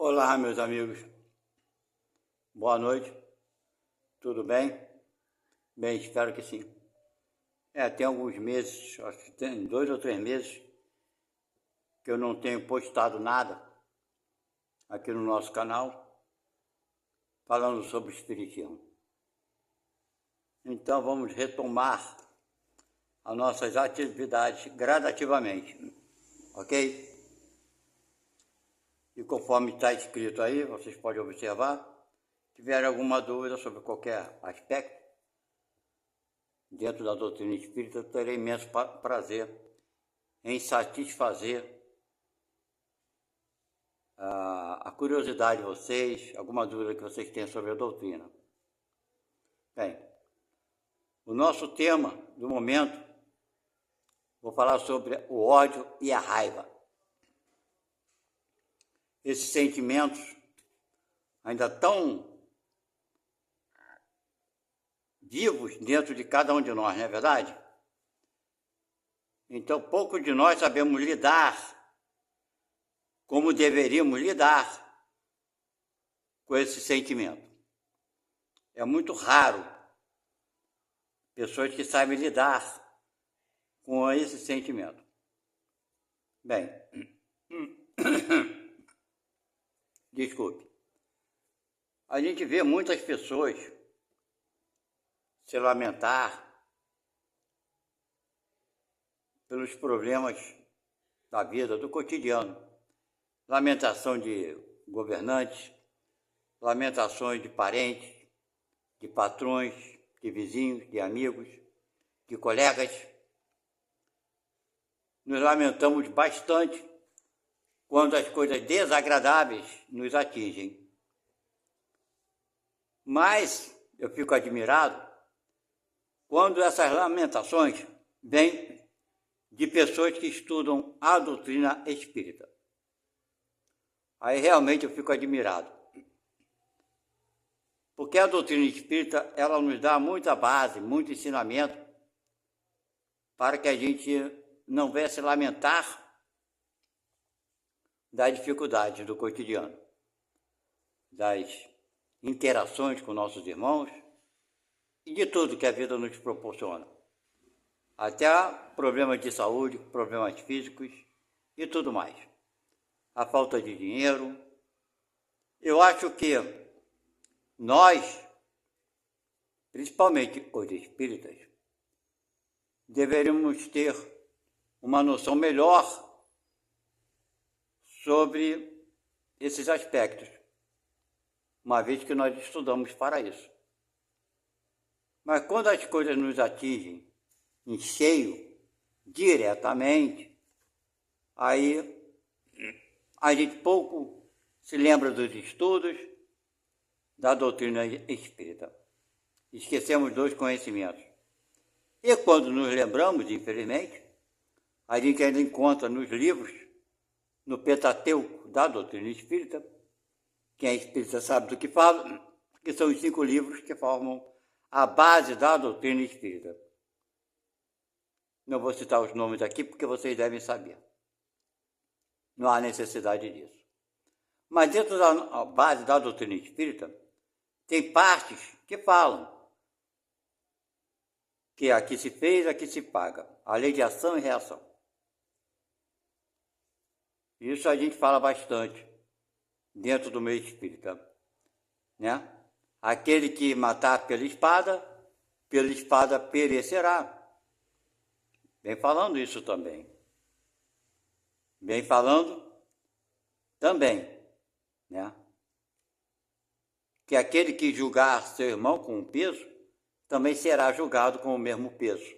Olá, meus amigos. Boa noite. Tudo bem? Bem, espero que sim. Tem alguns meses, acho que tem 2 ou 3 meses, que eu não tenho postado nada aqui no nosso canal falando sobre espiritismo. Então vamos retomar as nossas atividades gradativamente, ok? E conforme está escrito aí, vocês podem observar, se tiver alguma dúvida sobre qualquer aspecto dentro da doutrina espírita, eu terei imenso prazer em satisfazer a curiosidade de vocês, alguma dúvida que vocês tenham sobre a doutrina. Bem, o nosso tema do momento, vou falar sobre o ódio e a raiva. Esses sentimentos ainda tão vivos dentro de cada um de nós, não é verdade? Então, poucos de nós sabemos lidar como deveríamos lidar com esse sentimento. É muito raro pessoas que sabem lidar com esse sentimento. Bem, desculpe. A gente vê muitas pessoas se lamentar pelos problemas da vida, do cotidiano. Lamentação de governantes, lamentações de parentes, de patrões, de vizinhos, de amigos, de colegas. Nos lamentamos bastante quando as coisas desagradáveis nos atingem. Mas eu fico admirado quando essas lamentações vêm de pessoas que estudam a doutrina espírita. Aí realmente eu fico admirado. Porque a doutrina espírita, ela nos dá muita base, muito ensinamento para que a gente não venha se lamentar das dificuldades do cotidiano, das interações com nossos irmãos e de tudo que a vida nos proporciona. Até problemas de saúde, problemas físicos e tudo mais. A falta de dinheiro. Eu acho que nós, principalmente os espíritas, deveríamos ter uma noção melhor sobre esses aspectos, uma vez que nós estudamos para isso. Mas quando as coisas nos atingem em cheio, diretamente, aí a gente pouco se lembra dos estudos da doutrina espírita. Esquecemos dos conhecimentos. E quando nos lembramos, infelizmente, a gente ainda encontra nos livros, no Pentateuco da doutrina espírita, quem é espírita sabe do que fala, que são os 5 livros que formam a base da doutrina espírita. Não vou citar os nomes aqui porque vocês devem saber. Não há necessidade disso. Mas dentro da base da doutrina espírita, tem partes que falam que aqui se fez, aqui se paga. A lei de ação e reação. Isso a gente fala bastante dentro do meio espírita, né? Aquele que matar pela espada perecerá. Vem falando isso também. Vem falando também, né? Que aquele que julgar seu irmão com um peso, também será julgado com o mesmo peso.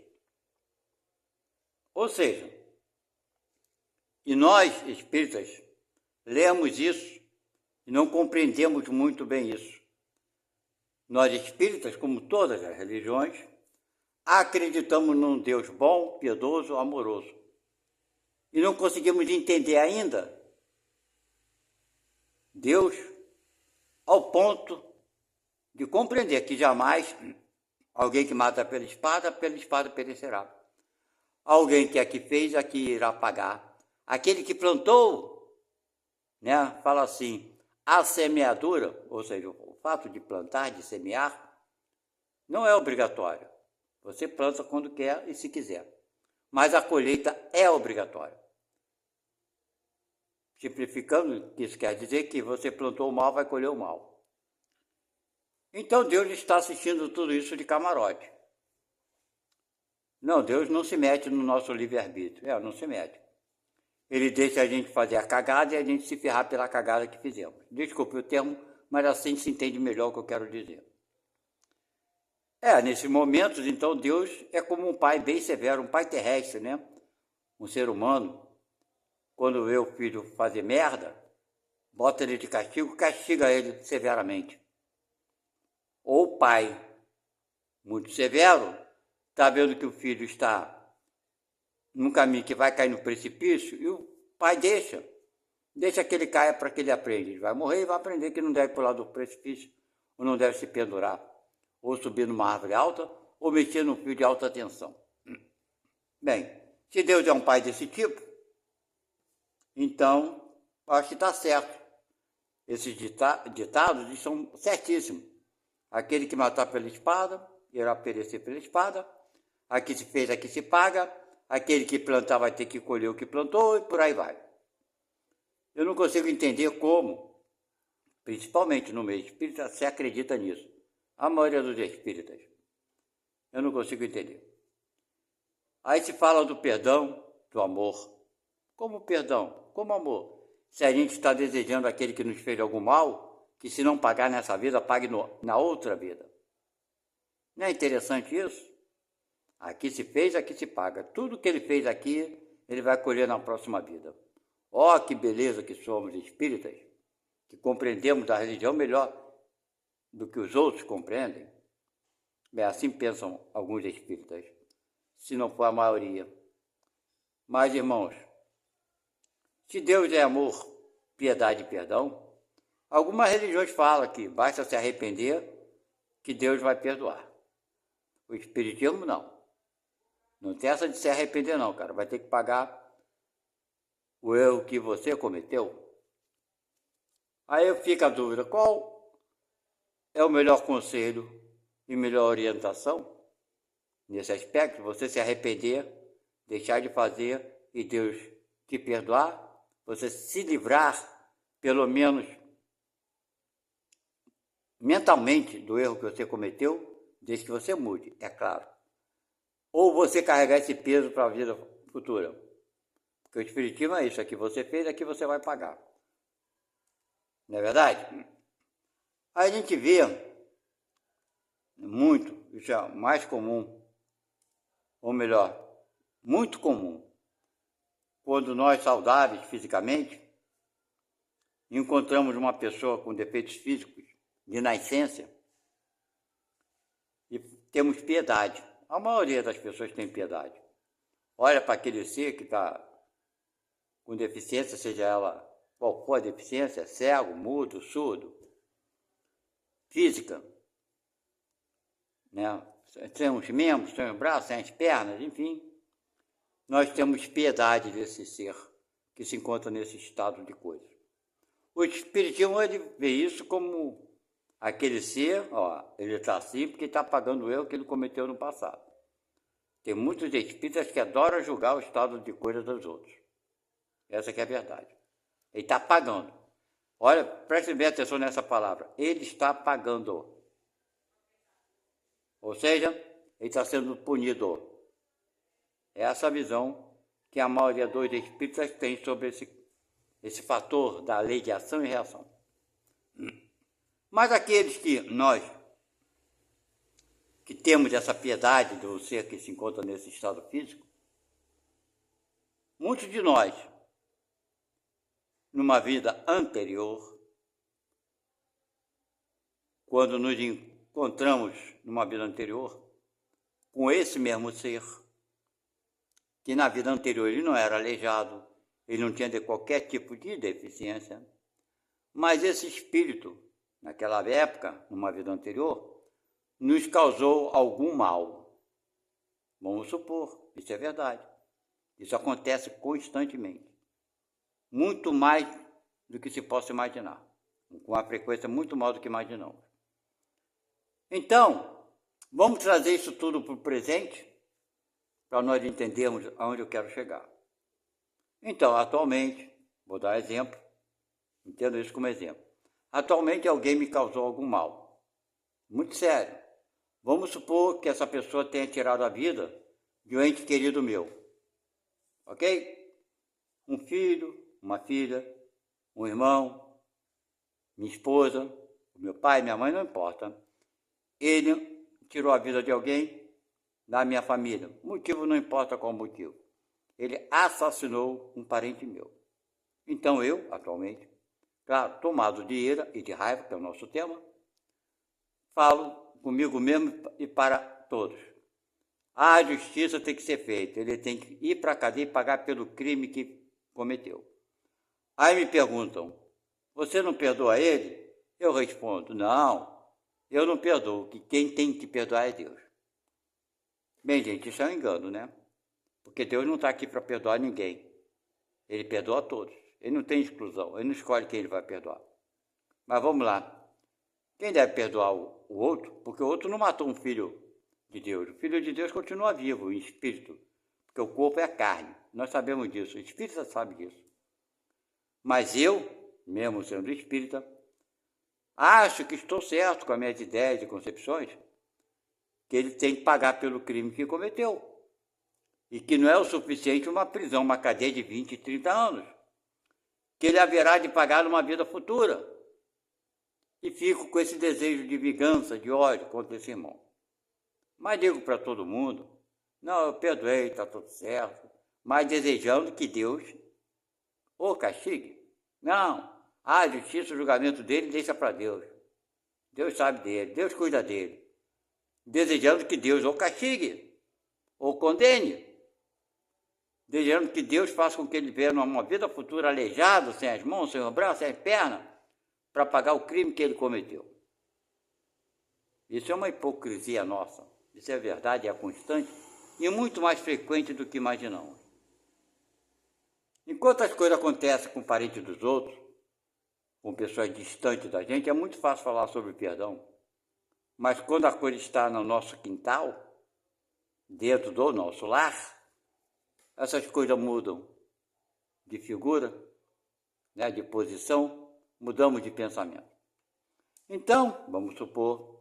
Ou seja, e nós, espíritas, lemos isso e não compreendemos muito bem isso. Nós, espíritas, como todas as religiões, acreditamos num Deus bom, piedoso, amoroso. E não conseguimos entender ainda Deus ao ponto de compreender que jamais alguém que mata pela espada perecerá. Alguém que aqui fez, aqui irá pagar. Aquele que plantou, né, fala assim, a semeadura, ou seja, o fato de plantar, de semear, não é obrigatório. Você planta quando quer e se quiser. Mas a colheita é obrigatória. Simplificando, isso quer dizer que você plantou o mal, vai colher o mal. Então Deus está assistindo tudo isso de camarote. Não, Deus não se mete no nosso livre-arbítrio. Não se mete. Ele deixa a gente fazer a cagada e a gente se ferrar pela cagada que fizemos. Desculpe o termo, mas assim se entende melhor o que eu quero dizer. Nesses momentos, então, Deus é como um pai bem severo, um pai terrestre, né? Um ser humano, quando vê o filho fazer merda, bota ele de castigo, castiga ele severamente. Ou o pai, muito severo, está vendo que o filho está num caminho que vai cair no precipício e o pai deixa que ele caia para que ele aprenda. Ele vai morrer e vai aprender que não deve pular do precipício, ou não deve se pendurar, ou subir numa árvore alta, ou mexer num fio de alta tensão. Bem, se Deus é um pai desse tipo, então acho que está certo. Esses ditados são certíssimos. Aquele que matar pela espada, irá perecer pela espada. Aqui se fez, aqui se paga. Aquele que plantar vai ter que colher o que plantou e por aí vai. Eu não consigo entender como, principalmente no meio espírita, se acredita nisso. A maioria dos espíritas. Eu não consigo entender. Aí se fala do perdão, do amor. Como perdão? Como amor? Se a gente está desejando aquele que nos fez algum mal, que se não pagar nessa vida, pague na outra vida. Não é interessante isso? Aqui se fez, aqui se paga. Tudo que ele fez aqui, ele vai colher na próxima vida. Ó, que beleza que somos espíritas, que compreendemos a religião melhor do que os outros compreendem. Bem, assim pensam alguns espíritas, se não for a maioria. Mas, irmãos, se Deus é amor, piedade e perdão, algumas religiões falam que basta se arrepender que Deus vai perdoar. O espiritismo não. Não tem essa de se arrepender não, cara. Vai ter que pagar o erro que você cometeu. Aí fica a dúvida, qual é o melhor conselho e melhor orientação nesse aspecto? Você se arrepender, deixar de fazer e Deus te perdoar? Você se livrar, pelo menos mentalmente, do erro que você cometeu, desde que você mude, é claro. Ou você carregar esse peso para a vida futura. Porque o espiritismo é isso, aqui você fez, aqui você vai pagar. Não é verdade? Aí a gente vê muito, isso é mais comum, ou melhor, muito comum, quando nós saudáveis fisicamente, encontramos uma pessoa com defeitos físicos de nascença e temos piedade. A maioria das pessoas tem piedade. Olha para aquele ser que está com deficiência, seja ela qual for a deficiência, cego, mudo, surdo, física, né? Sem os membros, sem os braços, sem as pernas, enfim. Nós temos piedade desse ser que se encontra nesse estado de coisas. O espiritismo, ele vê isso como aquele ser, ele está assim porque está pagando o erro que ele cometeu no passado. Tem muitos espíritas que adoram julgar o estado de coisas dos outros. Essa que é a verdade. Ele está pagando. Olha, preste bem atenção nessa palavra. Ele está pagando. Ou seja, ele está sendo punido. É essa visão que a maioria dos espíritas tem sobre esse fator da lei de ação e reação. Mas aqueles que temos essa piedade do ser que se encontra nesse estado físico, muitos de nós, numa vida anterior, quando nos encontramos numa vida anterior com esse mesmo ser, que na vida anterior ele não era aleijado, ele não tinha qualquer tipo de deficiência, mas esse espírito, naquela época, numa vida anterior, nos causou algum mal. Vamos supor, isso é verdade. Isso acontece constantemente. Muito mais do que se possa imaginar. com uma frequência muito maior do que imaginamos. Então, vamos trazer isso tudo para o presente, para nós entendermos aonde eu quero chegar. Então, atualmente, vou dar exemplo, entendo isso como exemplo. Atualmente alguém me causou algum mal, muito sério. Vamos supor que essa pessoa tenha tirado a vida de um ente querido meu, ok? Um filho, uma filha, um irmão, minha esposa, meu pai, minha mãe, não importa. Ele tirou a vida de alguém da minha família. O motivo não importa qual motivo. Ele assassinou um parente meu. Então eu, atualmente, claro, tomado de ira e de raiva, que é o nosso tema, falo comigo mesmo e para todos. A justiça tem que ser feita. Ele tem que ir para a cadeia e pagar pelo crime que cometeu. Aí me perguntam, você não perdoa ele? Eu respondo, não, eu não perdoo, que quem tem que perdoar é Deus. Bem, gente, isso é um engano, né? Porque Deus não está aqui para perdoar ninguém. Ele perdoa a todos. Ele não tem exclusão, ele não escolhe quem ele vai perdoar. Mas vamos lá. Quem deve perdoar o outro? Porque o outro não matou um filho de Deus. O filho de Deus continua vivo, em espírito. Porque o corpo é a carne. Nós sabemos disso, o espírita sabe disso. Mas eu, mesmo sendo espírita, acho que estou certo com as minhas ideias e concepções, que ele tem que pagar pelo crime que cometeu. E que não é o suficiente uma prisão, uma cadeia de 20, 30 anos. Que ele haverá de pagar numa vida futura. E fico com esse desejo de vingança, de ódio contra esse irmão. Mas digo para todo mundo, não, eu perdoei, está tudo certo, mas desejando que Deus o castigue. Não, a justiça, o julgamento dele, deixa para Deus. Deus sabe dele, Deus cuida dele. Desejando que Deus o castigue, ou condene. Desejando que Deus faça com que ele venha numa vida futura aleijado, sem as mãos, sem os braços, sem as pernas, para pagar o crime que ele cometeu. Isso é uma hipocrisia nossa. Isso é verdade, é constante e muito mais frequente do que imaginamos. Enquanto as coisas acontecem com parentes dos outros, com pessoas distantes da gente, é muito fácil falar sobre perdão. Mas quando a coisa está no nosso quintal, dentro do nosso lar, essas coisas mudam de figura, né, de posição, mudamos de pensamento. Então, vamos supor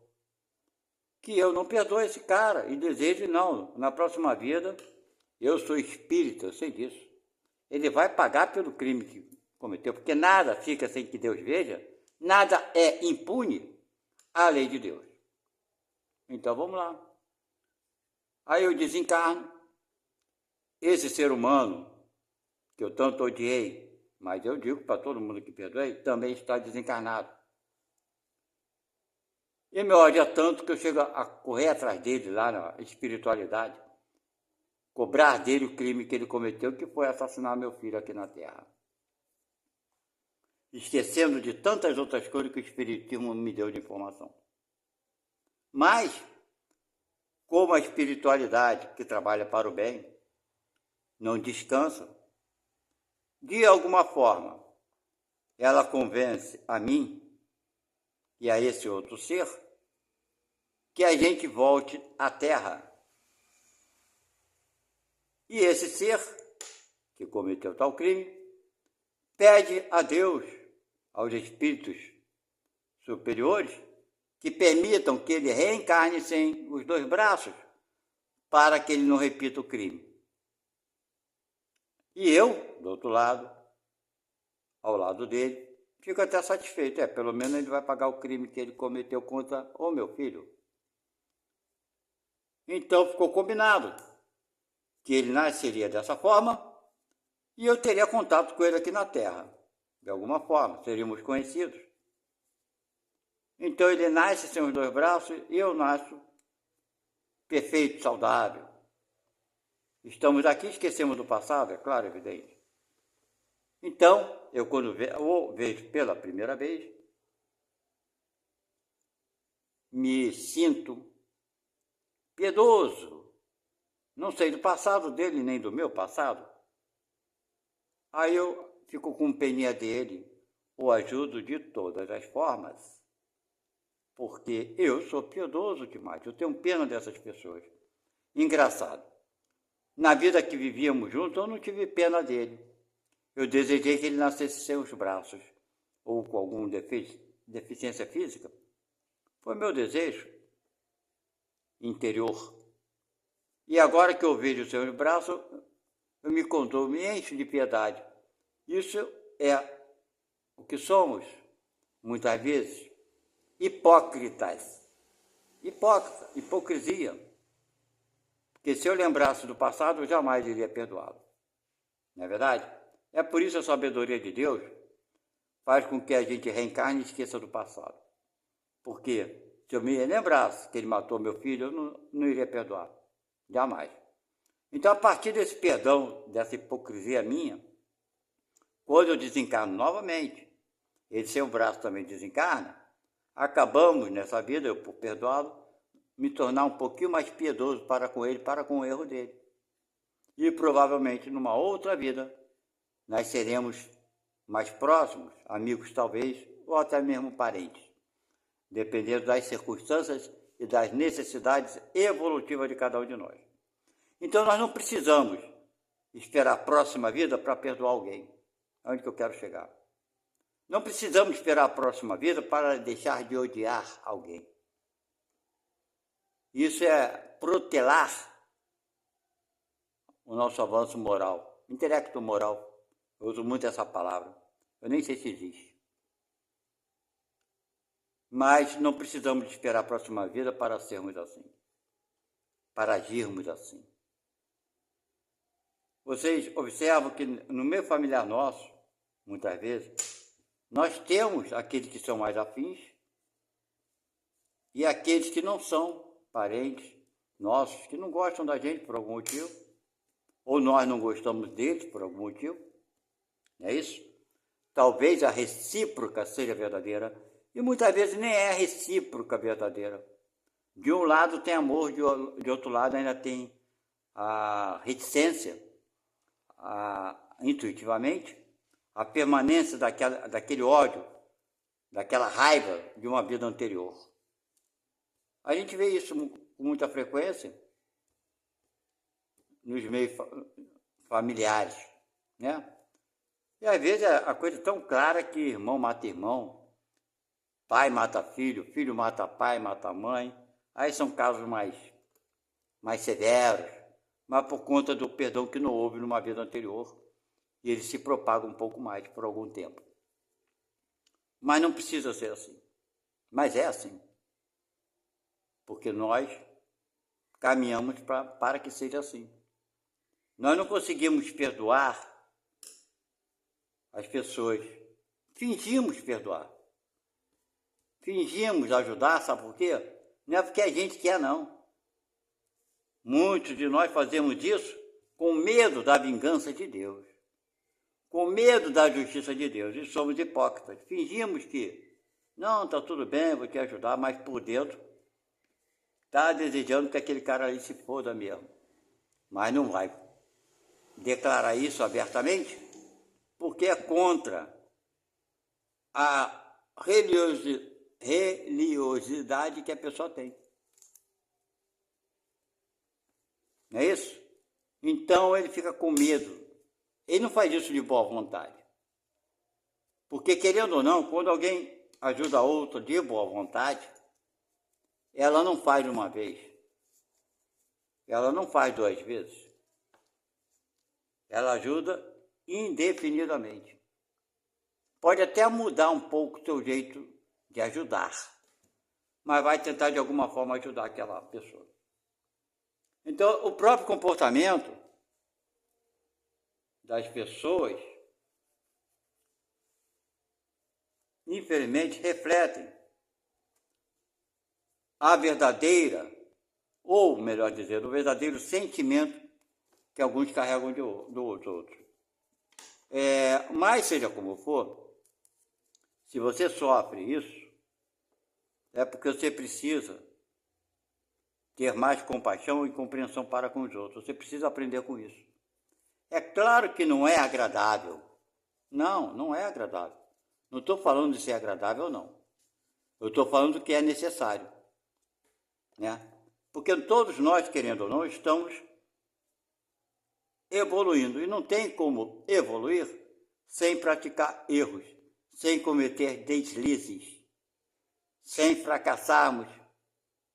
que eu não perdoo esse cara e desejo, não, na próxima vida, eu sou espírita, eu sei disso. Ele vai pagar pelo crime que cometeu, porque nada fica sem que Deus veja, nada é impune à lei de Deus. Então vamos lá. Aí eu desencarno. Esse ser humano que eu tanto odiei, mas eu digo para todo mundo que perdoei, também está desencarnado. E me odia tanto que eu chego a correr atrás dele lá na espiritualidade, cobrar dele o crime que ele cometeu, que foi assassinar meu filho aqui na Terra. Esquecendo de tantas outras coisas que o Espiritismo me deu de informação. Mas, como a espiritualidade que trabalha para o bem, não descansa, de alguma forma, ela convence a mim e a esse outro ser que a gente volte à Terra. E esse ser, que cometeu tal crime, pede a Deus, aos espíritos superiores, que permitam que ele reencarne sem os dois braços, para que ele não repita o crime. E eu, do outro lado, ao lado dele, fico até satisfeito. Pelo menos ele vai pagar o crime que ele cometeu contra o meu filho. Então ficou combinado que ele nasceria dessa forma e eu teria contato com ele aqui na Terra. De alguma forma, seríamos conhecidos. Então ele nasce sem os dois braços e eu nasço perfeito, saudável. Estamos aqui, esquecemos do passado, é claro, evidente. Então, eu quando vejo pela primeira vez, me sinto piedoso. Não sei do passado dele, nem do meu passado. Aí eu fico com peninha dele, o ajudo de todas as formas, porque eu sou piedoso demais, eu tenho pena dessas pessoas. Engraçado, na vida que vivíamos juntos, eu não tive pena dele. Eu desejei que ele nascesse sem os braços, ou com alguma deficiência física. Foi meu desejo interior. E agora que eu vejo os seus braços, eu me condoo, me encho de piedade. Isso é o que somos, muitas vezes, hipócritas. Hipocrisia. Porque se eu lembrasse do passado, eu jamais iria perdoá-lo. Não é verdade? É por isso a sabedoria de Deus faz com que a gente reencarne e esqueça do passado. Porque se eu me lembrasse que ele matou meu filho, eu não iria perdoar. Jamais. Então, a partir desse perdão, dessa hipocrisia minha, quando eu desencarno novamente, ele sem o braço também desencarna, acabamos nessa vida, eu por perdoá-lo, me tornar um pouquinho mais piedoso para com ele, para com o erro dele. E provavelmente numa outra vida, nós seremos mais próximos, amigos talvez, ou até mesmo parentes, dependendo das circunstâncias e das necessidades evolutivas de cada um de nós. Então nós não precisamos esperar a próxima vida para perdoar alguém. É onde que eu quero chegar. Não precisamos esperar a próxima vida para deixar de odiar alguém. Isso é protelar o nosso avanço moral, intelecto moral. Eu uso muito essa palavra. Eu nem sei se existe. Mas não precisamos esperar a próxima vida para sermos assim, para agirmos assim. Vocês observam que no meio familiar nosso, muitas vezes, nós temos aqueles que são mais afins e aqueles que não são parentes nossos, que não gostam da gente por algum motivo, ou nós não gostamos deles por algum motivo. Não é isso? Talvez a recíproca seja verdadeira, e muitas vezes nem é a recíproca verdadeira. De um lado tem amor, de outro lado ainda tem a reticência, intuitivamente, a permanência daquele ódio, daquela raiva de uma vida anterior. A gente vê isso com muita frequência nos meios familiares, né? E às vezes a coisa é tão clara que irmão mata irmão, pai mata filho, filho mata pai, mata mãe. Aí são casos mais severos, mas por conta do perdão que não houve numa vida anterior, e ele se propaga um pouco mais por algum tempo. Mas não precisa ser assim. Mas é assim. Porque nós caminhamos para que seja assim. Nós não conseguimos perdoar as pessoas. Fingimos perdoar. Fingimos ajudar, sabe por quê? Não é porque a gente quer, não. Muitos de nós fazemos isso com medo da vingança de Deus, com medo da justiça de Deus, e somos hipócritas. Fingimos que, não, está tudo bem, vou te ajudar, mas por dentro está desejando que aquele cara ali se foda mesmo. Mas não vai declarar isso abertamente, porque é contra a religiosidade que a pessoa tem. Não é isso? Então ele fica com medo. Ele não faz isso de boa vontade. Porque, querendo ou não, quando alguém ajuda outro de boa vontade, ela não faz uma vez. Ela não faz 2 vezes. Ela ajuda indefinidamente. Pode até mudar um pouco o seu jeito de ajudar, mas vai tentar de alguma forma ajudar aquela pessoa. Então, o próprio comportamento das pessoas, infelizmente, refletem a verdadeira, ou melhor dizendo, o verdadeiro sentimento que alguns carregam dos outros. Mas, seja como for, se você sofre isso, é porque você precisa ter mais compaixão e compreensão para com os outros. Você precisa aprender com isso. É claro que não é agradável. Não é agradável. Não estou falando de ser agradável, não. Eu estou falando do que é necessário, né? Porque todos nós, querendo ou não, estamos evoluindo. E não tem como evoluir sem praticar erros, sem cometer deslizes, sem fracassarmos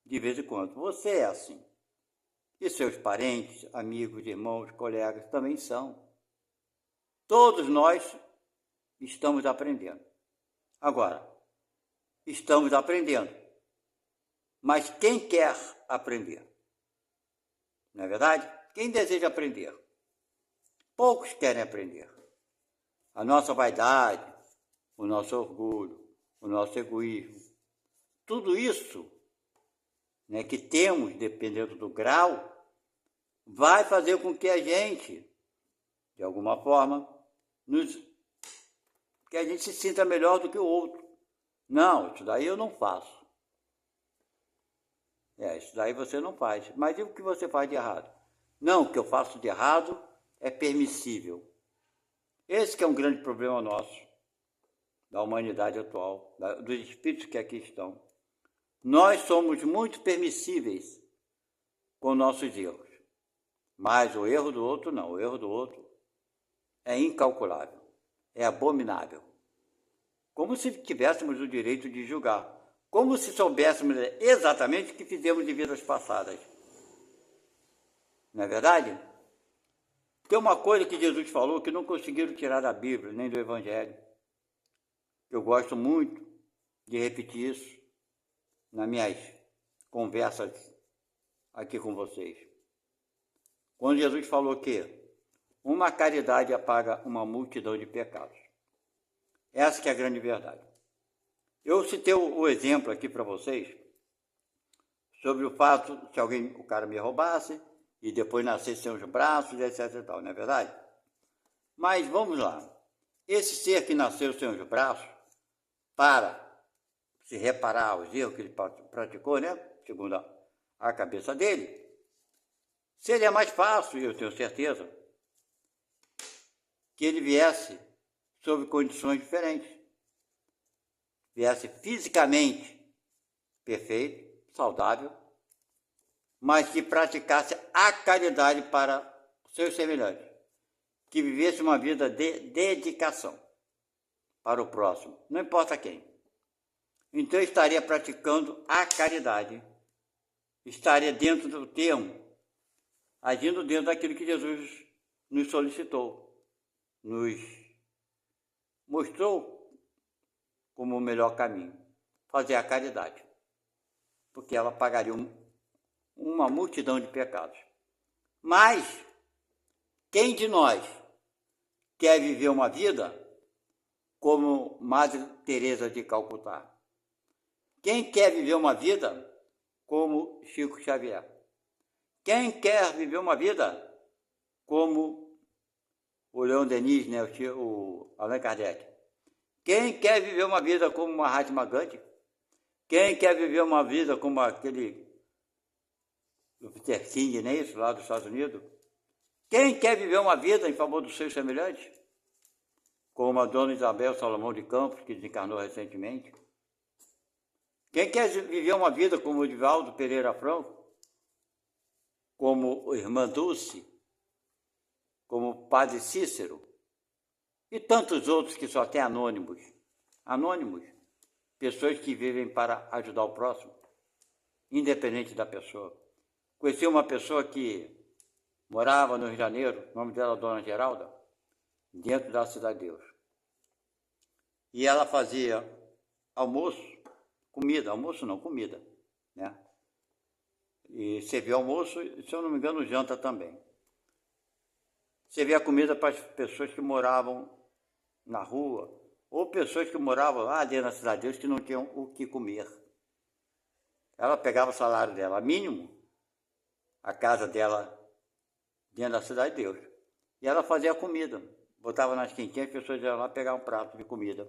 de vez em quando. Você é assim. E seus parentes, amigos, irmãos, colegas também são. Todos nós estamos aprendendo. Agora, estamos aprendendo. Mas quem quer aprender? Não é verdade? Quem deseja aprender? Poucos querem aprender. A nossa vaidade, o nosso orgulho, o nosso egoísmo, tudo isso, né, que temos, dependendo do grau, vai fazer com que a gente, de alguma forma, que a gente se sinta melhor do que o outro. Não, isso daí eu não faço. Isso daí você não faz. Mas e o que você faz de errado? Não, o que eu faço de errado é permissível. Esse que é um grande problema nosso, da humanidade atual, dos espíritos que aqui estão. Nós somos muito permissíveis com nossos erros. Mas o erro do outro não. O erro do outro é incalculável, é abominável. Como se tivéssemos o direito de julgar. Como se soubéssemos exatamente o que fizemos de vidas passadas. Não é verdade? Tem uma coisa que Jesus falou que não conseguiram tirar da Bíblia, nem do Evangelho. Eu gosto muito de repetir isso nas minhas conversas aqui com vocês. Quando Jesus falou que uma caridade apaga uma multidão de pecados. Essa que é a grande verdade. Eu citei o exemplo aqui para vocês sobre o fato de o cara me roubasse e depois nascesse sem os braços, etc e tal, não é verdade? Mas vamos lá. Esse ser que nasceu sem os braços, para se reparar os erros que ele praticou, né? Segundo a cabeça dele, seria mais fácil, eu tenho certeza, que ele viesse sob condições diferentes. Viesse fisicamente perfeito, saudável, mas que praticasse a caridade para seus semelhantes, que vivesse uma vida de dedicação para o próximo, não importa quem. Então estaria praticando a caridade, estaria dentro do termo, agindo dentro daquilo que Jesus nos solicitou, nos mostrou como o melhor caminho, fazer a caridade, porque ela pagaria uma multidão de pecados. Mas quem de nós quer viver uma vida como Madre Teresa de Calcutá? Quem quer viver uma vida como Chico Xavier? Quem quer viver uma vida como o Leon Denis, né, o Allan Kardec? Quem quer viver uma vida como Mahatma Gandhi? Quem quer viver uma vida como aquele Luther King, não é isso, lá dos Estados Unidos? Quem quer viver uma vida em favor dos seus semelhantes? Como a dona Isabel Salomão de Campos, que desencarnou recentemente. Quem quer viver uma vida como o Divaldo Pereira Franco? Como Irmã Dulce? Como o Padre Cícero? E tantos outros que só têm anônimos. Anônimos. Pessoas que vivem para ajudar o próximo, independente da pessoa. Conheci uma pessoa que morava no Rio de Janeiro, o nome dela é Dona Geralda, dentro da Cidade de Deus. E ela fazia almoço, comida, né? E servia almoço, e, se eu não me engano, janta também. Servia comida para as pessoas que moravam na rua, ou pessoas que moravam lá dentro da Cidade de Deus que não tinham o que comer. Ela pegava o salário dela mínimo, a casa dela dentro da Cidade de Deus, e ela fazia comida, botava nas quentinhas, as pessoas iam lá pegar um prato de comida.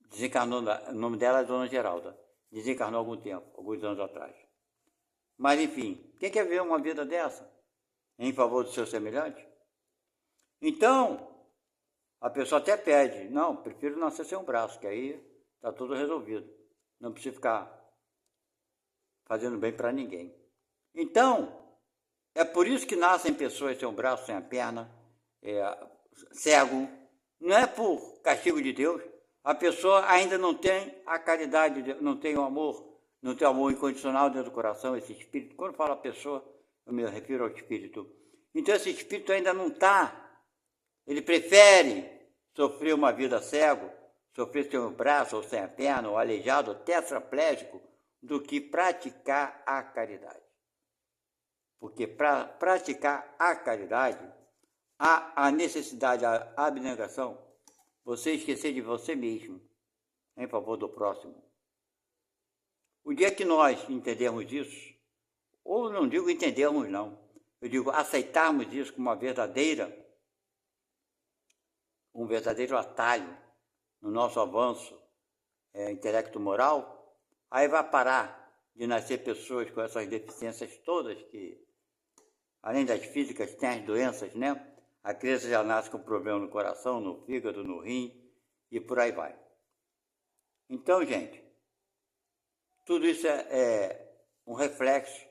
Desencarnou, o nome dela é Dona Geralda, desencarnou há algum tempo, alguns anos atrás. Mas enfim, quem quer ver uma vida dessa em favor do seu semelhante? Então, A pessoa até pede, não, prefiro nascer sem um braço, que aí está tudo resolvido. Não precisa ficar fazendo bem para ninguém. Então, é por isso que nascem pessoas sem um braço, sem a perna, cego. Não é por castigo de Deus. A pessoa ainda não tem a caridade, não tem o amor, não tem o amor incondicional dentro do coração, esse espírito. Quando eu falo a pessoa, eu me refiro ao espírito. Então esse espírito ainda não está. Ele prefere sofrer uma vida cego, sofrer sem o braço ou sem a perna, ou aleijado, ou tetraplégico, do que praticar a caridade. Porque para praticar a caridade, há a necessidade, a abnegação, você esquecer de você mesmo, em favor do próximo. O dia que nós entendermos isso, ou não digo entendermos não, eu digo aceitarmos isso como um verdadeiro atalho no nosso avanço intelecto-moral, aí vai parar de nascer pessoas com essas deficiências todas que, além das físicas, tem as doenças, né? A criança já nasce com problema no coração, no fígado, no rim e por aí vai. Então, gente, tudo isso é um reflexo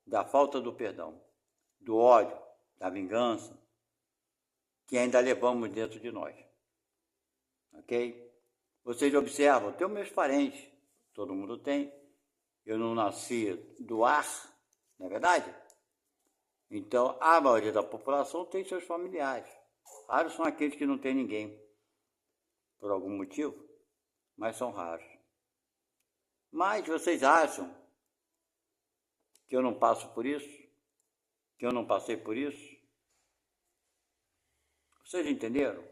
da falta do perdão, do ódio, da vingança, que ainda levamos dentro de nós. Ok? Vocês observam, eu tenho meus parentes, todo mundo tem. Eu não nasci do ar, não é verdade? Então, a maioria da população tem seus familiares. Raros são aqueles que não têm ninguém, por algum motivo, mas são raros. Mas vocês acham que eu não passo por isso? Que eu não passei por isso? Vocês entenderam?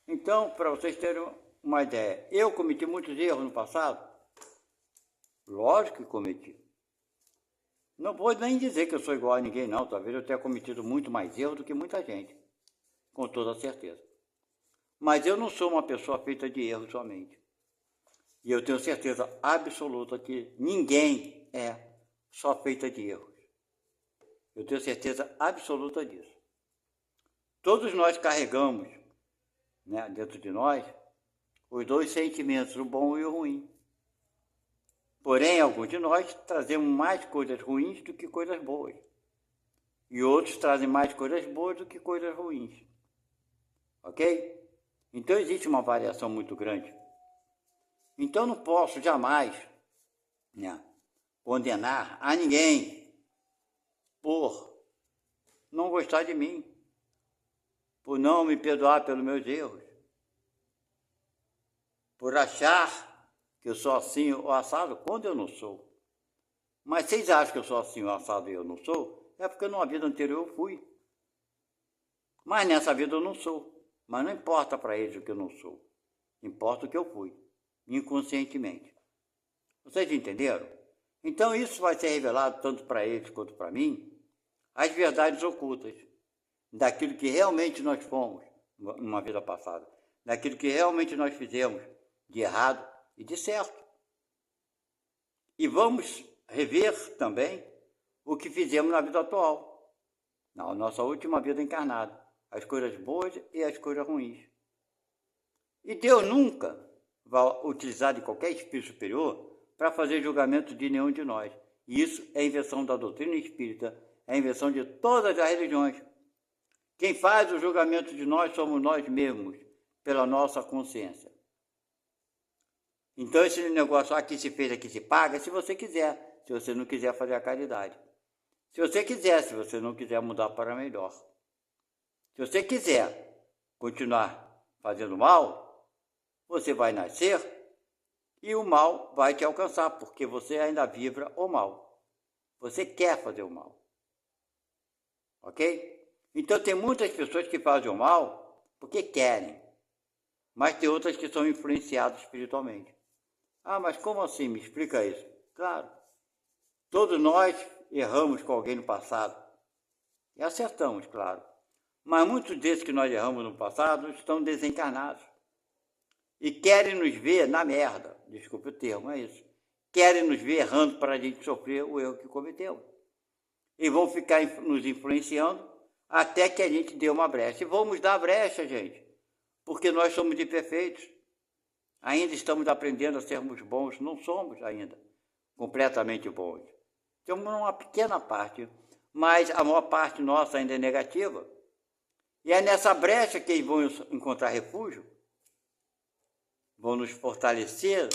Então, para vocês terem uma ideia, eu cometi muitos erros no passado? Lógico que cometi. Não vou nem dizer que eu sou igual a ninguém, não. Talvez eu tenha cometido muito mais erros do que muita gente, com toda certeza. Mas eu não sou uma pessoa feita de erros somente. E eu tenho certeza absoluta que ninguém é só feita de erros. Eu tenho certeza absoluta disso. Todos nós carregamos, né, dentro de nós, os dois sentimentos, o bom e o ruim. Porém, alguns de nós trazemos mais coisas ruins do que coisas boas. E outros trazem mais coisas boas do que coisas ruins. Ok? Então existe uma variação muito grande. Então não posso jamais, né, condenar a ninguém por não gostar de mim, por não me perdoar pelos meus erros, por achar que eu sou assim ou assado, quando eu não sou. Mas vocês acham que eu sou assim ou assado e eu não sou, é porque numa vida anterior eu fui. Mas nessa vida eu não sou. Mas não importa para eles o que eu não sou. Importa o que eu fui, inconscientemente. Vocês entenderam? Então isso vai ser revelado tanto para eles quanto para mim, as verdades ocultas, daquilo que realmente nós fomos numa vida passada, daquilo que realmente nós fizemos de errado e de certo. E vamos rever também o que fizemos na vida atual, na nossa última vida encarnada, as coisas boas e as coisas ruins. E Deus nunca vai utilizar de qualquer espírito superior para fazer julgamento de nenhum de nós. E isso é invenção da doutrina espírita, é invenção de todas as religiões. Quem faz o julgamento de nós somos nós mesmos, pela nossa consciência. Então esse negócio aqui se fez, aqui se paga, se você quiser, se você não quiser fazer a caridade. Se você quiser, se você não quiser mudar para melhor. Se você quiser continuar fazendo mal, você vai nascer e o mal vai te alcançar, porque você ainda vibra o mal. Você quer fazer o mal. Ok? Então tem muitas pessoas que fazem o mal porque querem, mas tem outras que são influenciadas espiritualmente. Ah, mas como assim? Me explica isso. Claro, todos nós erramos com alguém no passado. E acertamos, claro. Mas muitos desses que nós erramos no passado estão desencarnados. E querem nos ver na merda. Desculpe o termo, é isso. Querem nos ver errando para a gente sofrer o erro que cometemos. E vão ficar nos influenciando até que a gente dê uma brecha. E vamos dar brecha, gente, porque nós somos imperfeitos. Ainda estamos aprendendo a sermos bons, não somos ainda completamente bons. Temos uma pequena parte, mas a maior parte nossa ainda é negativa. E é nessa brecha que eles vão encontrar refúgio, vão nos fortalecer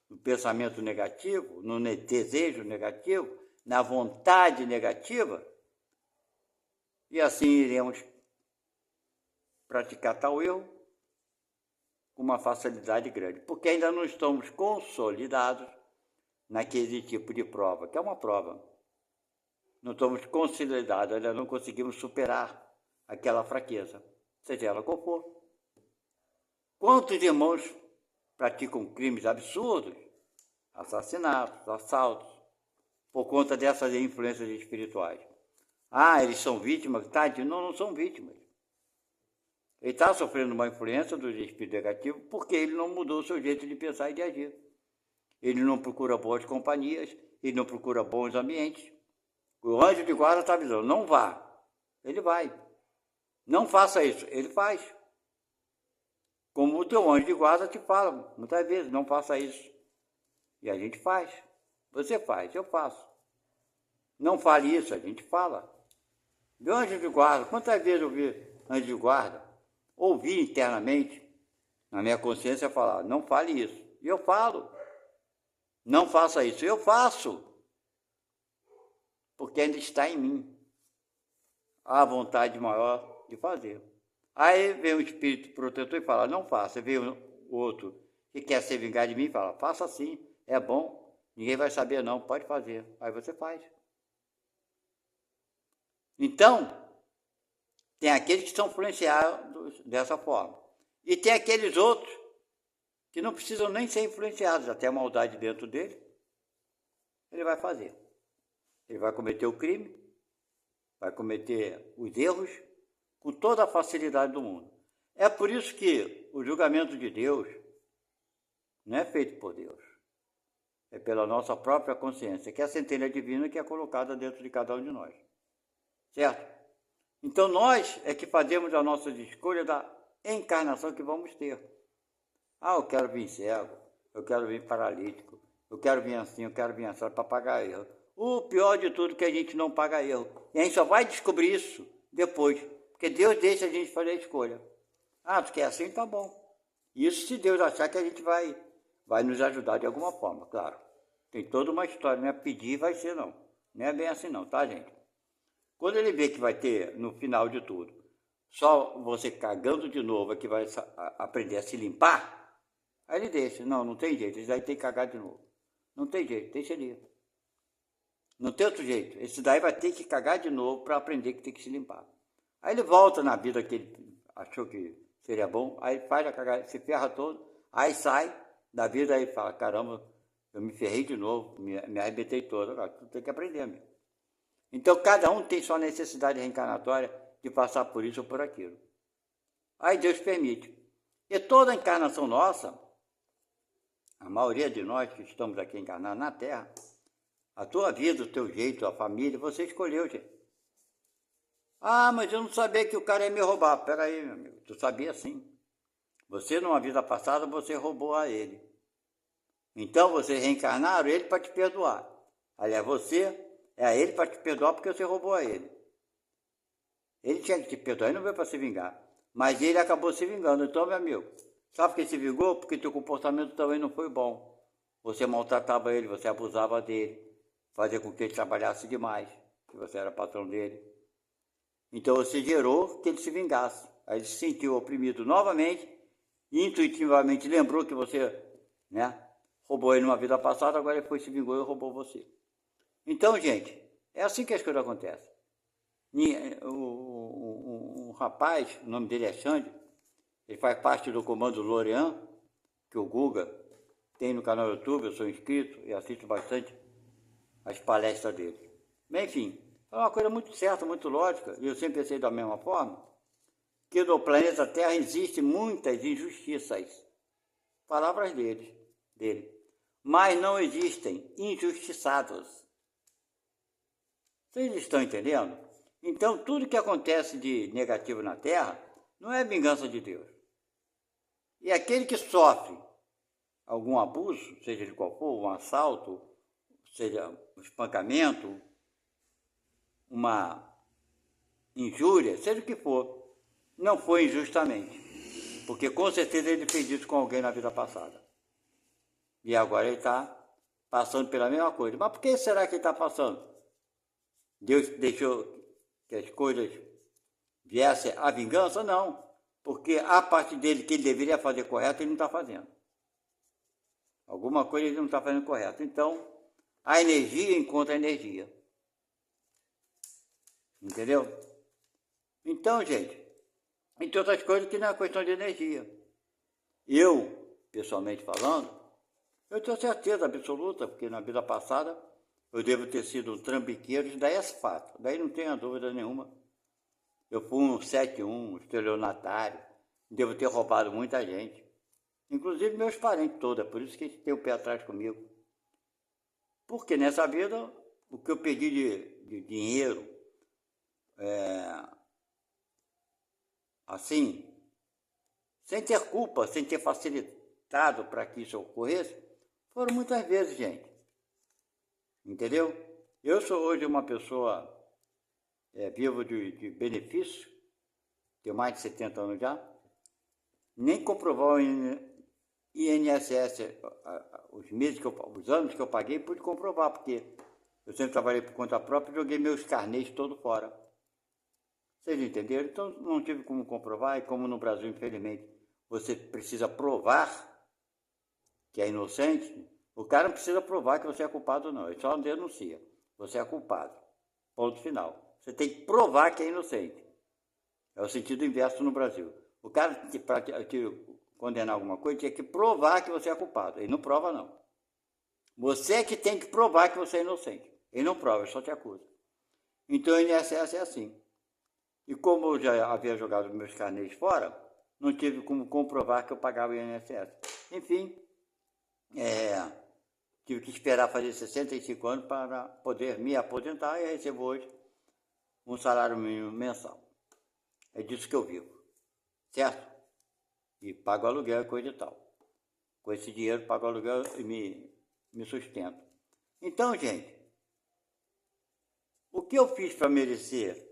no pensamento negativo, no desejo negativo, na vontade negativa, e assim iremos praticar tal erro com uma facilidade grande, porque ainda não estamos consolidados naquele tipo de prova, que é uma prova. Não estamos consolidados, ainda não conseguimos superar aquela fraqueza, seja ela qual for. Quantos irmãos praticam crimes absurdos, assassinatos, assaltos, por conta dessas influências espirituais? Ah, eles são vítimas? Tadinho, não são vítimas. Ele está sofrendo uma influência do espírito negativo porque ele não mudou o seu jeito de pensar e de agir. Ele não procura boas companhias, ele não procura bons ambientes. O anjo de guarda está avisando, não vá. Ele vai. Não faça isso, ele faz. Como o teu anjo de guarda te fala, muitas vezes, não faça isso. E a gente faz. Você faz, eu faço. Não fale isso, a gente fala. Meu anjo de guarda, quantas vezes eu vi anjo de guarda? Ouvi internamente, na minha consciência, falar, não fale isso. E eu falo. Não faça isso, eu faço. Porque ainda está em mim a vontade maior de fazer. Aí vem o espírito protetor e fala, não faça. Vem o outro que quer se vingar de mim e fala, faça sim, é bom, ninguém vai saber não, pode fazer. Aí você faz. Então, tem aqueles que são influenciados dessa forma. E tem aqueles outros que não precisam nem ser influenciados, até a maldade dentro dele, ele vai fazer. Ele vai cometer o crime, vai cometer os erros com toda a facilidade do mundo. É por isso que o julgamento de Deus não é feito por Deus. É pela nossa própria consciência, que é a centelha divina que é colocada dentro de cada um de nós. Certo? Então nós é que fazemos a nossa escolha da encarnação que vamos ter. Ah, eu quero vir cego, eu quero vir paralítico, eu quero vir assim, eu quero vir assim, para pagar erro. O pior de tudo é que a gente não paga erro. E a gente só vai descobrir isso depois, porque Deus deixa a gente fazer a escolha. Ah, tu quer assim? Tá bom. Isso se Deus achar que a gente vai nos ajudar de alguma forma, claro. Tem toda uma história, não é pedir vai ser não. Não é bem assim não, tá, gente? Quando ele vê que vai ter, no final de tudo, só você cagando de novo é que vai aprender a se limpar, aí ele deixa. Não tem jeito, esse daí tem que cagar de novo. Não tem jeito, deixa ele. Não tem outro jeito. Esse daí vai ter que cagar de novo para aprender que tem que se limpar. Aí ele volta na vida que ele achou que seria bom, aí faz a cagada, se ferra todo, aí sai da vida e fala, caramba, eu me ferrei de novo, me arrebentei todo. Agora, tu tem que aprender, amigo. Então, cada um tem sua necessidade reencarnatória de passar por isso ou por aquilo. Aí Deus permite. E toda a encarnação nossa, a maioria de nós que estamos aqui encarnados na Terra, a tua vida, o teu jeito, a família, você escolheu, gente. Ah, mas eu não sabia que o cara ia me roubar. Peraí, meu amigo, tu sabia sim. Você, numa vida passada, você roubou a ele. Então, vocês reencarnaram ele para te perdoar. Aliás, você é a ele para te perdoar porque você roubou a ele. Ele tinha que te perdoar, ele não veio para se vingar. Mas ele acabou se vingando. Então, meu amigo, sabe por que se vingou? Porque teu comportamento também não foi bom. Você maltratava ele, você abusava dele, fazia com que ele trabalhasse demais, que você era patrão dele. Então você gerou que ele se vingasse. Aí ele se sentiu oprimido novamente, e intuitivamente lembrou que você, roubou ele numa vida passada, agora ele foi, se vingou e roubou você. Então, gente, é assim que as coisas acontecem. Um rapaz, o nome dele é Xande, ele faz parte do comando Lorean, que o Guga tem no canal YouTube, eu sou inscrito e assisto bastante as palestras dele. Mas, enfim, é uma coisa muito certa, muito lógica, e eu sempre pensei da mesma forma, que no planeta Terra existem muitas injustiças, palavras dele, mas não existem injustiçados. Vocês estão entendendo? Então, tudo que acontece de negativo na Terra não é vingança de Deus. E aquele que sofre algum abuso, seja de qual for, um assalto, seja um espancamento, uma injúria, seja o que for, não foi injustamente. Porque com certeza ele fez isso com alguém na vida passada. E agora ele está passando pela mesma coisa. Mas por que será que ele está passando? Deus deixou que as coisas viessem à vingança? Não. Porque a parte dele que ele deveria fazer correto, ele não está fazendo. Alguma coisa ele não está fazendo correto. Então, a energia encontra a energia. Entendeu? Então, gente, entre outras coisas que não é questão de energia. Eu, pessoalmente falando, eu tenho certeza absoluta, porque na vida passada eu devo ter sido um trambiqueiro, isso daí é fato, daí não tenha dúvida nenhuma. Eu fui um 71, um estelionatário, devo ter roubado muita gente, inclusive meus parentes todos, é por isso que eles têm o pé atrás comigo. Porque nessa vida, o que eu perdi de dinheiro, assim, sem ter culpa, sem ter facilitado para que isso ocorresse, foram muitas vezes, gente. Entendeu? Eu sou hoje uma pessoa vivo de benefício, tenho mais de 70 anos já, nem comprovar o INSS, os anos que eu paguei, pude comprovar, porque eu sempre trabalhei por conta própria e joguei meus carnês todos fora. Vocês entenderam? Então não tive como comprovar, e como no Brasil, infelizmente, você precisa provar que é inocente, o cara não precisa provar que você é culpado, não. Ele só denuncia. Você é culpado. Ponto final. Você tem que provar que é inocente. É o sentido inverso no Brasil. O cara, para te condenar alguma coisa, tinha que provar que você é culpado. Ele não prova, não. Você é que tem que provar que você é inocente. Ele não prova, ele só te acusa. Então o INSS é assim. E como eu já havia jogado meus carnês fora, não tive como comprovar que eu pagava o INSS. Enfim, tive que esperar fazer 65 anos para poder me aposentar e recebo hoje um salário mínimo mensal. É disso que eu vivo, certo? E pago aluguel e coisa e tal. Com esse dinheiro pago aluguel e me sustento. Então, gente, o que eu fiz para merecer,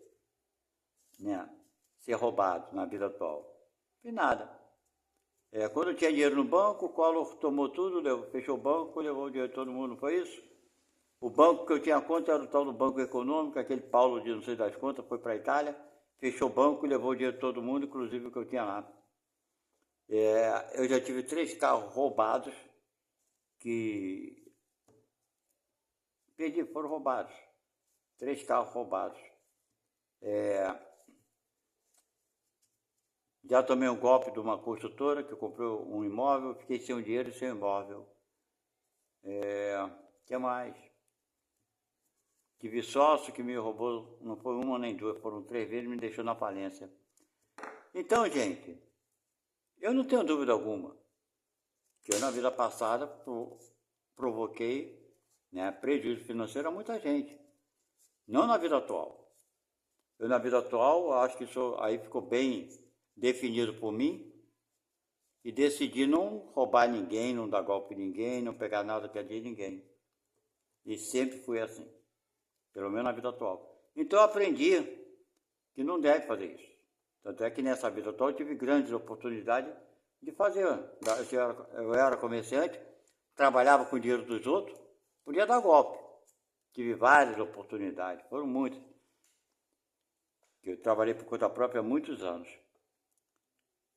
né, ser roubado na vida atual? Não fiz nada. Quando eu tinha dinheiro no banco, o Collor tomou tudo, fechou o banco, levou o dinheiro de todo mundo, não foi isso? O banco que eu tinha conta era o tal do Banco Econômico, aquele Paulo de não sei das contas, foi para a Itália, fechou o banco e levou o dinheiro de todo mundo, inclusive o que eu tinha lá. Eu já tive 3 carros roubados que perdi, foram roubados. 3 carros roubados. Já tomei um golpe de uma construtora que comprou um imóvel, fiquei sem o dinheiro e sem o imóvel. Que mais? Tive sócio que me roubou, não foi uma nem duas, foram 3 vezes, me deixou na falência. Então, gente, eu não tenho dúvida alguma que eu na vida passada provoquei, né, prejuízo financeiro a muita gente. Não na vida atual. Eu na vida atual, acho que isso aí ficou bem definido por mim e decidi não roubar ninguém, não dar golpe em ninguém, não pegar nada que é de ninguém. E sempre fui assim, pelo menos na vida atual. Então eu aprendi que não deve fazer isso. Tanto é que nessa vida atual eu tive grandes oportunidades de fazer. Eu era comerciante, trabalhava com o dinheiro dos outros, podia dar golpe. Tive várias oportunidades, foram muitas. Eu trabalhei por conta própria há muitos anos.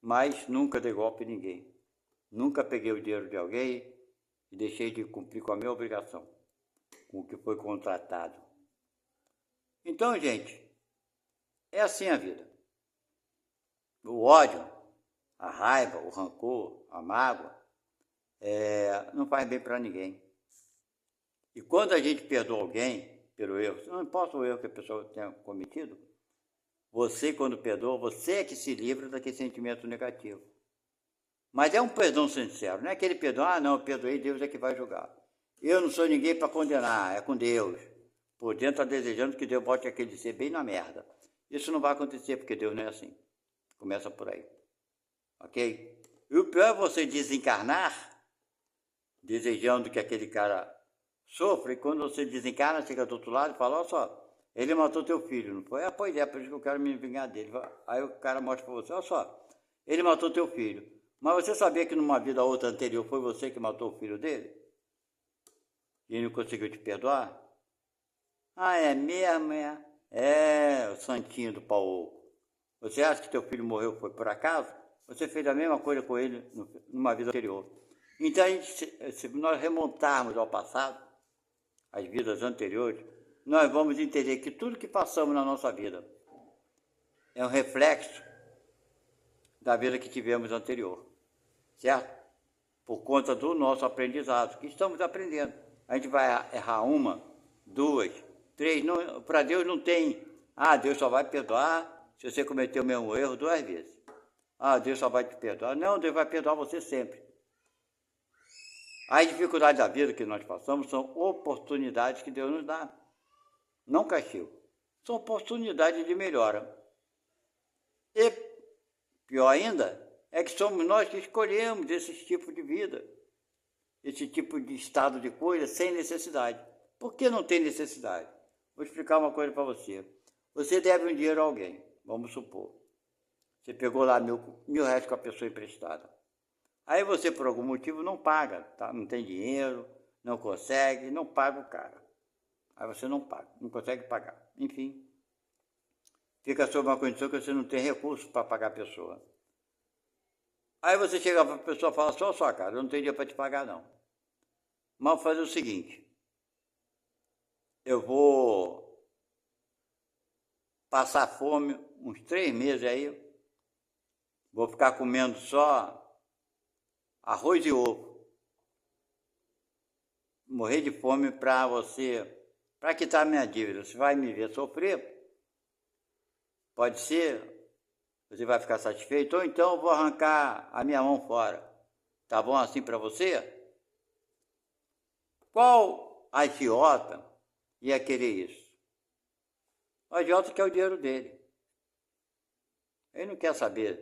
Mas nunca dei golpe em ninguém. Nunca peguei o dinheiro de alguém e deixei de cumprir com a minha obrigação, com o que foi contratado. Então, gente, é assim a vida. O ódio, a raiva, o rancor, a mágoa, não faz bem para ninguém. E quando a gente perdoa alguém pelo erro, não importa o erro que a pessoa tenha cometido, você, quando perdoa, você é que se livra daquele sentimento negativo. Mas é um perdão sincero, não é aquele perdão, não, eu perdoei, Deus é que vai julgar. Eu não sou ninguém para condenar, é com Deus. por dentro está desejando que Deus bote aquele ser bem na merda. Isso não vai acontecer, porque Deus não é assim. Começa por aí. Ok? E o pior é você desencarnar, desejando que aquele cara sofra, e quando você desencarna, chega do outro lado e fala, olha só, ele matou teu filho, não foi? Ah, pois é, por isso que eu quero me vingar dele. Aí o cara mostra pra você, olha só, ele matou teu filho. Mas você sabia que numa vida outra anterior foi você que matou o filho dele? E ele não conseguiu te perdoar? Ah, é mesmo, é? É, o santinho do pau. Você acha que teu filho morreu foi por acaso? Você fez a mesma coisa com ele numa vida anterior. Então, se nós remontarmos ao passado, às vidas anteriores, nós vamos entender que tudo que passamos na nossa vida é um reflexo da vida que tivemos anterior, certo? Por conta do nosso aprendizado, que estamos aprendendo. A gente vai errar uma, duas, três, para Deus não tem, Deus só vai perdoar se você cometeu o mesmo erro 2 vezes. Deus só vai te perdoar. Não, Deus vai perdoar você sempre. As dificuldades da vida que nós passamos são oportunidades que Deus nos dá, não castigo. São oportunidades de melhora. E, pior ainda, é que somos nós que escolhemos esse tipo de vida, esse tipo de estado de coisa sem necessidade. Por que não tem necessidade? Vou explicar uma coisa para você. Você deve um dinheiro a alguém, vamos supor. Você pegou lá mil reais com a pessoa emprestada. Aí você, por algum motivo, não paga, tá? Não tem dinheiro, não consegue, não paga o cara. Aí você não paga, não consegue pagar. Enfim, fica sob uma condição que você não tem recurso para pagar a pessoa. Aí você chega para a pessoa e fala, só, cara, eu não tenho dinheiro para te pagar, não. Mas vou fazer o seguinte, eu vou passar fome uns 3 meses aí, vou ficar comendo só arroz e ovo. Morrer de fome para quitar minha dívida. Você vai me ver sofrer, pode ser, você vai ficar satisfeito, ou então eu vou arrancar a minha mão fora. Tá bom assim para você? Qual agiota ia querer isso? O agiota quer o dinheiro dele. Ele não quer saber,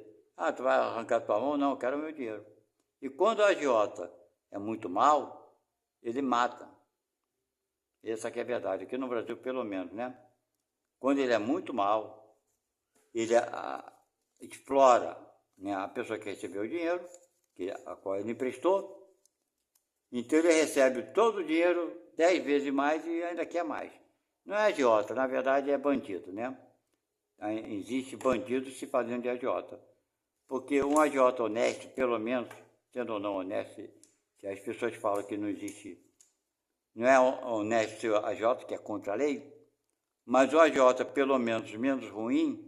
tu vai arrancar tua mão? Não, eu quero o meu dinheiro. E quando o agiota é muito mal, ele mata. Essa aqui é a verdade, aqui no Brasil pelo menos, né? Quando ele é muito mal, ele explora, né, a pessoa que recebeu o dinheiro, a qual ele emprestou, então ele recebe todo o dinheiro 10 vezes mais e ainda quer mais. Não é agiota, na verdade é bandido, né? Existe bandido se fazendo de agiota. Porque um agiota honesto, pelo menos, sendo ou não honesto, que as pessoas falam que não existe, não é honesto o agiota, que é contra a lei, mas o agiota, pelo menos ruim,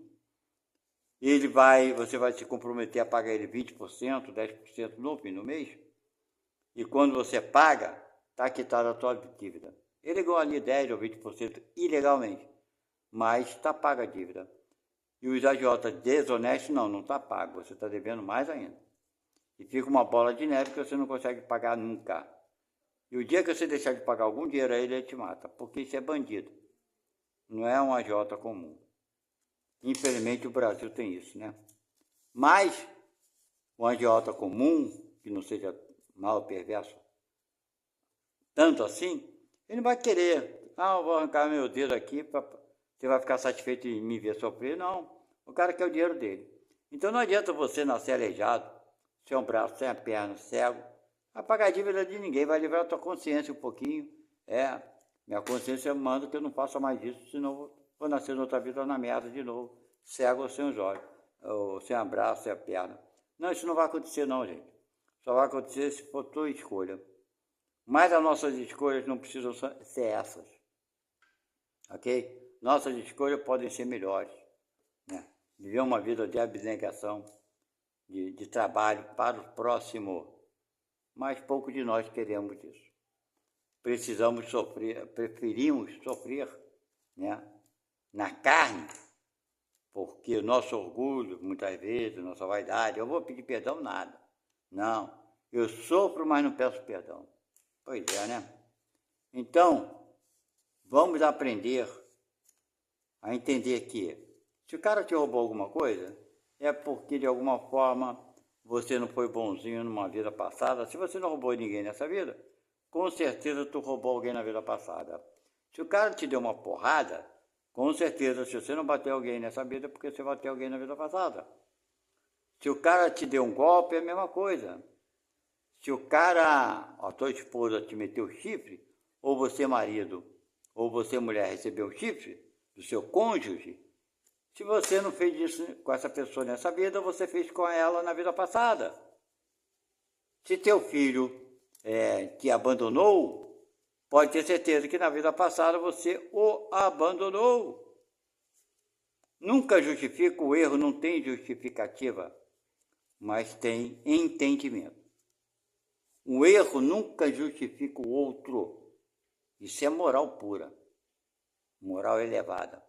você vai se comprometer a pagar ele 20%, 10% no fim do mês, e quando você paga, está quitada a tua dívida. Ele ganhou ali 10% ou 20% ilegalmente, mas está paga a dívida. E os agiotas desonestos, não está pago, você está devendo mais ainda. E fica uma bola de neve que você não consegue pagar nunca. E o dia que você deixar de pagar algum dinheiro a ele, ele te mata, porque isso é bandido. Não é um agiota comum. Infelizmente o Brasil tem isso, né? Mas um agiota comum, que não seja mal perverso, tanto assim, ele não vai querer. Eu vou arrancar meu dedo aqui, você vai ficar satisfeito em me ver sofrer. Não, o cara quer o dinheiro dele. Então não adianta você nascer aleijado, sem um braço, sem a perna, cego, vai pagar a dívida de ninguém, vai livrar a tua consciência um pouquinho. Minha consciência manda que eu não faça mais isso, senão vou nascer noutra vida na merda de novo, cego ou sem os olhos, ou sem um braço, sem a perna. Não, isso não vai acontecer não, gente. Só vai acontecer se for tua escolha. Mas as nossas escolhas não precisam ser essas, ok? Nossas escolhas podem ser melhores, né? Viver uma vida de abnegação, de trabalho para o próximo, mas pouco de nós queremos isso. Precisamos sofrer, preferimos sofrer, né, na carne, porque o nosso orgulho, muitas vezes, nossa vaidade, eu vou pedir perdão, nada. Não, eu sofro, mas não peço perdão. Pois é, né? Então, vamos aprender a entender que se o cara te roubou alguma coisa, é porque de alguma forma você não foi bonzinho numa vida passada. Se você não roubou ninguém nessa vida, com certeza tu roubou alguém na vida passada. Se o cara te deu uma porrada, com certeza, se você não bateu alguém nessa vida, é porque você bateu alguém na vida passada. Se o cara te deu um golpe, é a mesma coisa. Se o cara, a tua esposa te meteu chifre, ou você marido, ou você mulher recebeu chifre do seu cônjuge, se você não fez isso com essa pessoa nessa vida, você fez com ela na vida passada. Se teu filho te abandonou, pode ter certeza que na vida passada você o abandonou. Nunca justifica o erro, não tem justificativa, mas tem entendimento. O erro nunca justifica o outro. Isso é moral pura, moral elevada.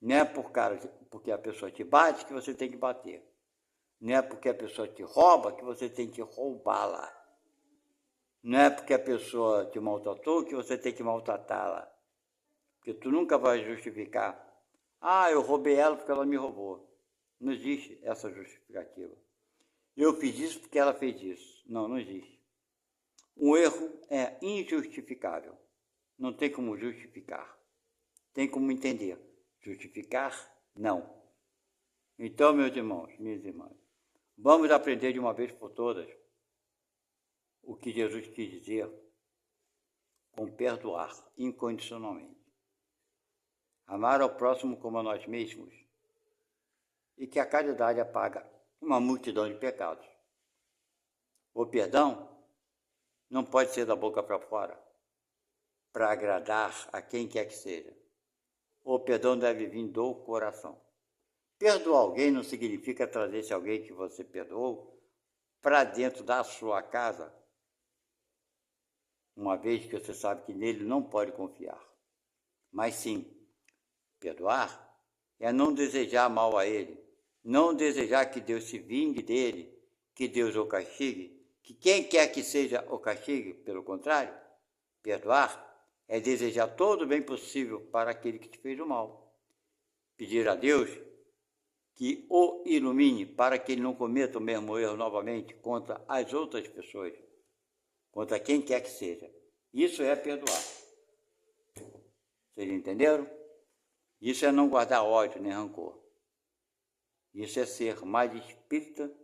Não é porque a pessoa te bate que você tem que bater. Não é porque a pessoa te rouba que você tem que roubá-la. Não é porque a pessoa te maltratou que você tem que maltratá-la. Porque tu nunca vai justificar. Ah, eu roubei ela porque ela me roubou. Não existe essa justificativa. Eu fiz isso porque ela fez isso. Não, não existe. Um erro é injustificável. Não tem como justificar. Tem como entender. Justificar, não. Então, meus irmãos, minhas irmãs, vamos aprender de uma vez por todas o que Jesus quis dizer com perdoar incondicionalmente. Amar ao próximo como a nós mesmos, e que a caridade apaga uma multidão de pecados. O perdão não pode ser da boca para fora, para agradar a quem quer que seja. O perdão deve vir do coração. Perdoar alguém não significa trazer esse alguém que você perdoou para dentro da sua casa, uma vez que você sabe que nele não pode confiar. Mas sim, perdoar é não desejar mal a ele, não desejar que Deus se vingue dele, que Deus o castigue, que quem quer que seja o castigue. Pelo contrário, perdoar é desejar todo o bem possível para aquele que te fez o mal. Pedir a Deus que o ilumine para que ele não cometa o mesmo erro novamente contra as outras pessoas, contra quem quer que seja. Isso é perdoar. Vocês entenderam? Isso é não guardar ódio nem rancor. Isso é ser mais espírita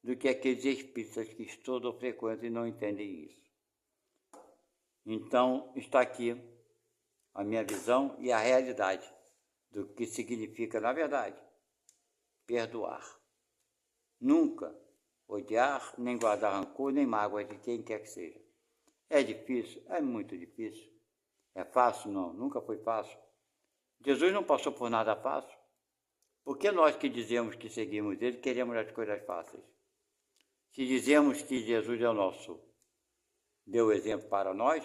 do que aqueles espíritas que estudam, frequentam e não entendem isso. Então, está aqui a minha visão e a realidade do que significa, na verdade, perdoar. Nunca odiar, nem guardar rancor, nem mágoa de quem quer que seja. É difícil? É muito difícil. É fácil? Não, nunca foi fácil. Jesus não passou por nada fácil. Por que nós que dizemos que seguimos ele, queremos as coisas fáceis? Se dizemos que Jesus é o nosso, deu exemplo para nós,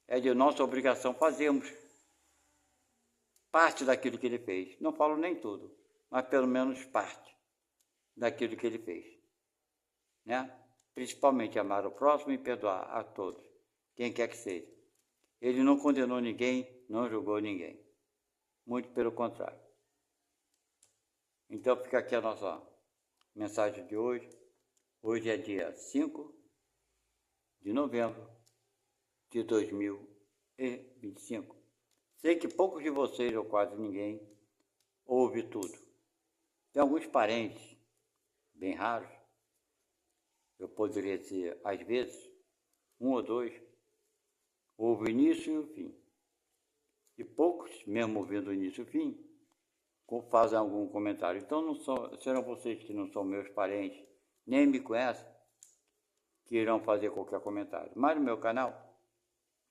é de nossa obrigação fazermos parte daquilo que ele fez. Não falo nem tudo, mas pelo menos parte daquilo que ele fez. Né? Principalmente amar o próximo e perdoar a todos, quem quer que seja. Ele não condenou ninguém, não julgou ninguém. Muito pelo contrário. Então fica aqui a nossa mensagem de hoje. Hoje é dia 5 de novembro de 2025. Sei que poucos de vocês, ou quase ninguém, ouve tudo. Tem alguns parentes, bem raros, eu poderia dizer, às vezes, um ou dois, ouve o início e o fim. E poucos, mesmo ouvindo o início e o fim, fazem algum comentário. Então, não serão vocês que não são meus parentes, nem me conhecem, que irão fazer qualquer comentário. Mas no meu canal,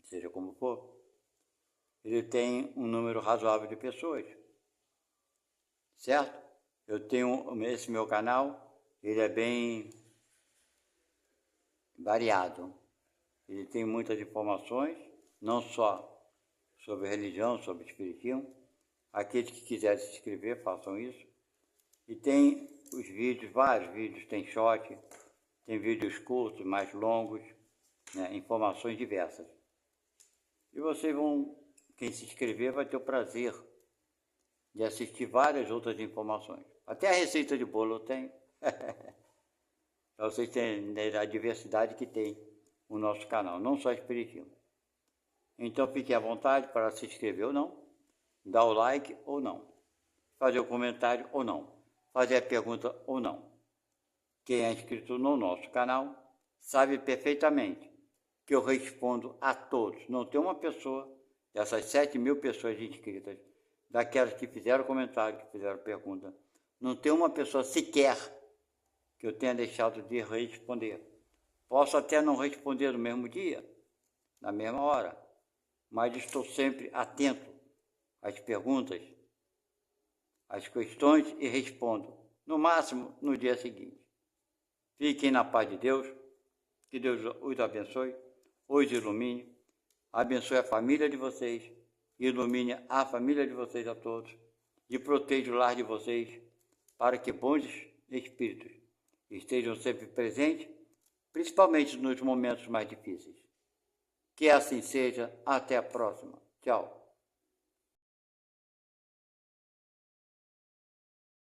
seja como for, ele tem um número razoável de pessoas, certo? Eu tenho esse meu canal, ele é bem variado. Ele tem muitas informações, não só sobre religião, sobre espiritismo. Aqueles que quiserem se inscrever, façam isso. E tem os vídeos, vários vídeos, tem short, tem vídeos curtos, mais longos, né, informações diversas. E vocês vão, quem se inscrever vai ter o prazer de assistir várias outras informações. Até a receita de bolo eu tenho. Para vocês terem a diversidade que tem o nosso canal, não só Espiritismo. Então fiquem à vontade para se inscrever ou não, dar o like ou não, fazer o comentário ou não, fazer a pergunta ou não. Quem é inscrito no nosso canal sabe perfeitamente que eu respondo a todos. Não tem uma pessoa dessas 7.000 pessoas inscritas, daquelas que fizeram comentário, que fizeram pergunta, não tem uma pessoa sequer que eu tenha deixado de responder. Posso até não responder no mesmo dia, na mesma hora, mas estou sempre atento às perguntas, às questões e respondo, no máximo no dia seguinte. Fiquem na paz de Deus, que Deus os abençoe, os ilumine, abençoe a família de vocês, ilumine a família de vocês a todos e proteja o lar de vocês para que bons espíritos estejam sempre presentes, principalmente nos momentos mais difíceis. Que assim seja. Até a próxima. Tchau.